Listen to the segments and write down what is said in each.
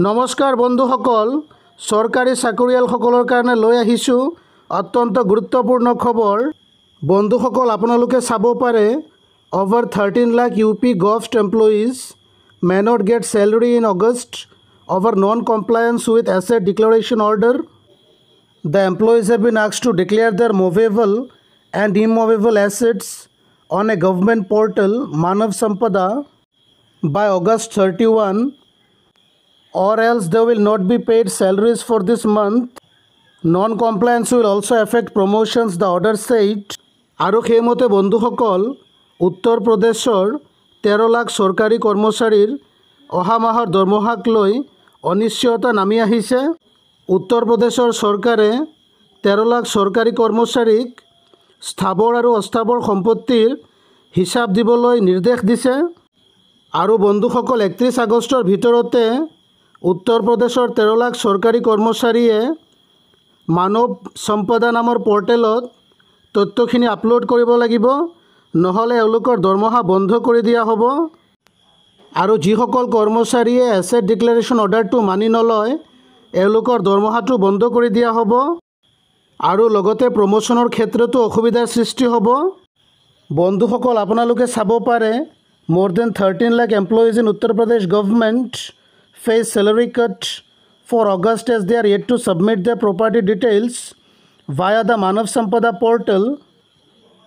নমস্কাৰ বন্ধুসকল, চৰকাৰী চাকৰিয়ালসকলৰ কাৰণে লৈ আহিছোঁ অত্যন্ত গুৰুত্বপূৰ্ণ খবৰ। বন্ধুসকল, আপোনালোকে চাব পাৰে over 13 lakh UP Gov employees may not get salary in August over non-compliance with asset declaration order. The employees have been asked to declare their movable and immovable assets on a government portal, Manav Sampada, by August 31. Or else they will not be paid salaries for this month. Non-compliance will also affect promotions, the order said. আৰু সেইমতে বন্ধুসকল, উত্তৰ প্ৰদেশৰ 13 লাখ চৰকাৰী কৰ্মচাৰীৰ অহা মাহৰ দৰমহাক লৈ অনিশ্চয়তা নামি আহিছে। উত্তৰ প্ৰদেশৰ চৰকাৰে 13 লাখ চৰকাৰী কৰ্মচাৰীক স্থাবৰ আৰু অস্থাবৰ সম্পত্তিৰ হিচাপ দিবলৈ নিৰ্দেশ দিছে। আৰু বন্ধুসকল, 31 আগষ্টৰ ভিতৰতে উত্তৰ প্ৰদেশৰ 13 লাখ চৰকাৰী কৰ্মচাৰীয়ে মানৱ সম্পদা নামৰ পৰ্টেলত তথ্যখিনি আপলোড কৰিব লাগিব, নহ'লে এওঁলোকৰ দৰমহা বন্ধ কৰি দিয়া হ'ব। আৰু যিসকল কৰ্মচাৰীয়ে এছেট ডিক্লেৰেশ্যন অৰ্ডাৰটো মানি নলয়, এওঁলোকৰ দৰমহাটো বন্ধ কৰি দিয়া হ'ব। আৰু লগতে প্ৰমোশ্যনৰ ক্ষেত্ৰতো অসুবিধাৰ সৃষ্টি হ'ব। বন্ধুসকল, আপোনালোকে চাব পাৰে more than 13 lakh employees in Uttar Pradesh government face salary cut for August as they are yet to submit their property details via the Manav Sampada portal.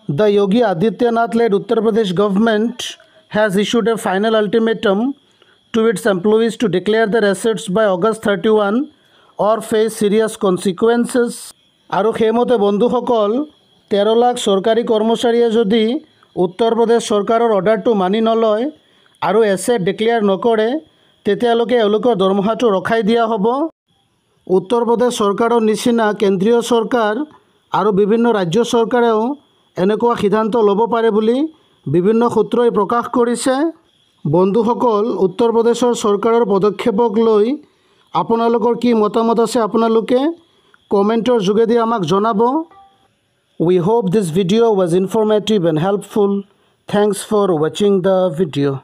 The Yogi Adityanath-led Uttar Pradesh government has issued a final ultimatum to its employees to declare their assets by August 31 or face serious consequences. আৰু সেইমতে বন্ধুসকল, 13 লাখ চৰকাৰী কৰ্মচাৰীয়ে যদি উত্তৰ প্ৰদেশ চৰকাৰৰ অৰ্ডাৰটো মানি নলয় আৰু এছেট ডিক্লেয়াৰ নকৰে, তেতিয়ালৈকে এওঁলোকৰ দৰমহাটো ৰখাই দিয়া হ'ব। উত্তৰ প্ৰদেশ চৰকাৰৰ নিচিনা কেন্দ্ৰীয় চৰকাৰ আৰু বিভিন্ন ৰাজ্য চৰকাৰেও এনেকুৱা সিদ্ধান্ত ল'ব পাৰে বুলি বিভিন্ন সূত্ৰই প্ৰকাশ কৰিছে। বন্ধুসকল, উত্তৰ প্ৰদেশৰ চৰকাৰৰ পদক্ষেপক লৈ আপোনালোকৰ কি মতামত আছে আপোনালোকে কমেণ্টৰ যোগেদি আমাক জনাব। We hope this video was informative and helpful. Thanks for watching the video.